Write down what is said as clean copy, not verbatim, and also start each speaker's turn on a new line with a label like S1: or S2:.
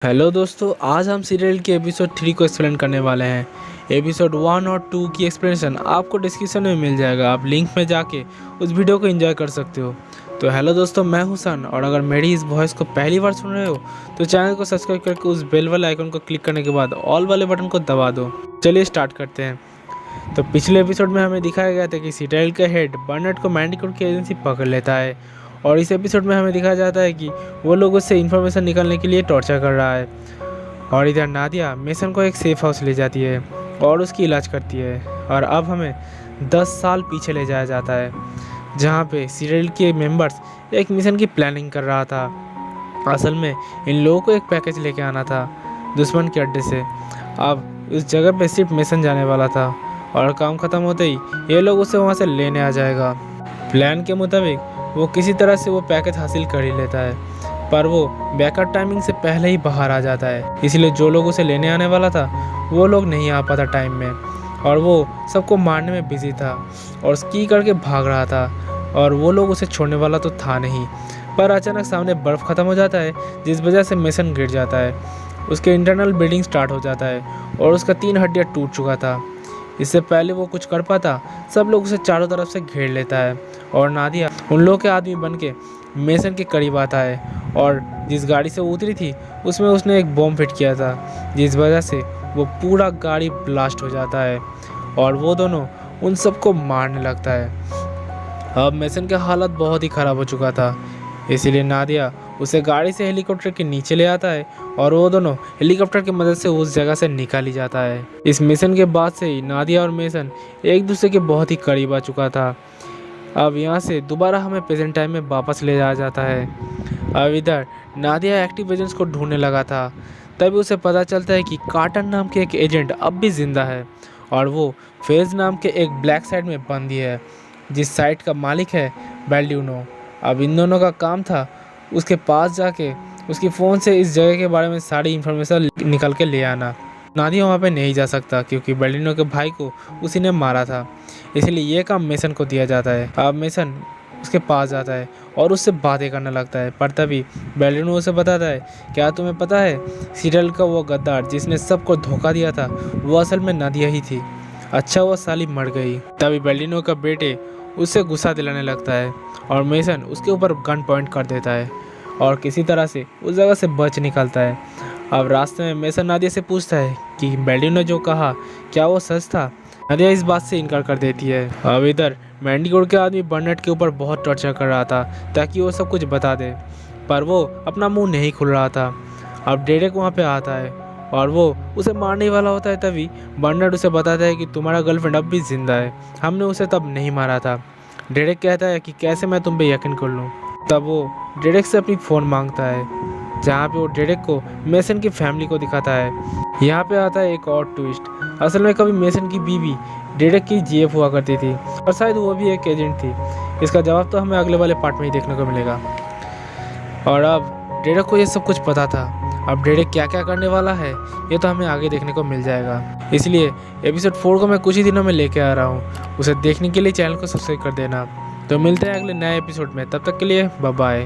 S1: Hello दोस्तों, आज हम सीरियल के एपिसोड 3 को एक्सप्लेन करने वाले हैं। एपिसोड 1 और 2 की एक्सप्लेनेशन आपको डिस्क्रिप्शन में मिल जाएगा। आप लिंक में जाके उस वीडियो को एंजॉय कर सकते हो। तो हेलो दोस्तों, मैं हूं सन, और अगर मेरी इस वॉइस को पहली बार सुन रहे हो तो चैनल को सब्सक्राइब करके उस बेल वाले आइकन को क्लिक करने के बाद ऑल वाले बटन को दबा दो। चलिए स्टार्ट करते हैं। तो पिछले एपिसोड में हमें दिखाया गया था कि सीरियल का हेड बर्नार्ड को मैंडिकोट की एजेंसी पकड़ लेता है, और इस एपिसोड में हमें दिखाया जाता है कि वो लोग उससे इन्फॉर्मेशन निकालने के लिए टॉर्चर कर रहा है। और इधर नादिया मेसन को एक सेफ हाउस ले जाती है और उसकी इलाज करती है। और अब हमें 10 साल पीछे ले जाया जाता है, जहाँ पे सीरियल के मेंबर्स एक मिशन की प्लानिंग कर रहा था। असल में इन लोगों को एक पैकेज लेके आना था दुश्मन के अड्डे से। अब उस जगह पे सिर्फ मिशन जाने वाला था, और काम ख़त्म होते ही ये लोग उसे वहाँ से लेने आ जाएगा। प्लान के मुताबिक वो किसी तरह से वो पैकेज हासिल कर ही लेता है, पर वो बैकअप टाइमिंग से पहले ही बाहर आ जाता है। इसलिए जो लोग उसे लेने आने वाला था वो लोग नहीं आ पाता टाइम में, और वो सबको मारने में बिजी था और स्की करके भाग रहा था, और वो लोग उसे छोड़ने वाला तो था नहीं। पर अचानक सामने बर्फ़ ख़त्म हो जाता है, जिस वजह से मिशन गिर जाता है। उसके इंटरनल ब्लीडिंग स्टार्ट हो जाता है और उसका 3 हड्डियाँ टूट चुका था। इससे पहले वो कुछ कर पाता, सब लोग उसे चारों तरफ से घेर लेता है, और नादिया उन लोगों के आदमी बन के मेसन के करीब आता है। और जिस गाड़ी से वो उतरी थी उसमें उसने एक बॉम्ब फिट किया था, जिस वजह से वो पूरा गाड़ी ब्लास्ट हो जाता है, और वो दोनों उन सबको मारने लगता है। अब मेसन का हालत बहुत ही ख़राब हो चुका था, इसीलिए नादिया उसे गाड़ी से हेलीकॉप्टर के नीचे ले आता है, और वो दोनों हेलीकॉप्टर की मदद से उस जगह से निकाल ही जाता है। इस मिशन के बाद से ही नादिया और मेसन एक दूसरे के बहुत ही करीब आ चुका था। अब यहाँ से दोबारा हमें प्रेजेंट टाइम में वापस ले जाया जाता है। अब इधर नादिया एक्टिव एजेंट्स को ढूंढने लगा था, तभी उसे पता चलता है कि कार्टर नाम के एक एजेंट अब भी जिंदा है, और वो फेज नाम के एक ब्लैक साइट में बंदी है, जिस साइट का मालिक है बेल्ड्यूनो। अब इन दोनों का काम था उसके पास जाके उसकी फ़ोन से इस जगह के बारे में सारी इन्फॉर्मेशन निकल के ले आना। नादिया वहाँ पे नहीं जा सकता क्योंकि बेल्ड्यूनो के भाई को उसी ने मारा था, इसलिए ये काम मेसन को दिया जाता है। अब मेसन उसके पास जाता है और उससे बातें करने लगता है, पर तभी बेल्ड्यूनो उसे बताता है, क्या तुम्हें पता है सीरियल का वो गद्दार जिसने सबको धोखा दिया था वो असल में नादिया ही थी। अच्छा वो साली मर गई। तभी बेल्ड्यूनो का बेटे उससे गुस्सा दिलाने लगता है, और मेसन उसके ऊपर गन पॉइंट कर देता है और किसी तरह से उस जगह से बच निकलता है। अब रास्ते में मेसन नादिया से पूछता है कि बेल्ड्यूनो ने जो कहा क्या वो सच था। नादिया इस बात से इनकार कर देती है। अब इधर मैंडिकोट के आदमी बर्नार्ड के ऊपर बहुत टॉर्चर कर रहा था ताकि वो सब कुछ बता दे, पर वो अपना मुंह नहीं खुल रहा था। अब डेरेक वहाँ पे आता है और वो उसे मारने ही वाला होता है, तभी बर्नार्ड उसे बताता है कि तुम्हारा गर्लफ्रेंड अब भी जिंदा है, हमने उसे तब नहीं मारा था। डेरेक कहता है कि कैसे मैं तुम पे यकीन कर लूँ। तब वो डेरेक से अपनी फ़ोन मांगता है, जहाँ पे वो डेरेक को मेसन की फैमिली को दिखाता है। यहाँ पे आता है एक और ट्विस्ट। असल में कभी मेसन की बीवी डेरेक की जीएफ हुआ करती थी, और शायद वो भी एक एजेंट थी। इसका जवाब तो हमें अगले वाले पार्ट में ही देखने को मिलेगा। और अब डेरेक को ये सब कुछ पता था। अब डेरेक क्या क्या करने वाला है ये तो हमें आगे देखने को मिल जाएगा, इसलिए एपिसोड 4 को मैं कुछ ही दिनों में लेके आ रहा हूँ। उसे देखने के लिए चैनल को सब्सक्राइब कर देना। तो मिलते हैं अगले नए एपिसोड में, तब तक के लिए बाय बाय।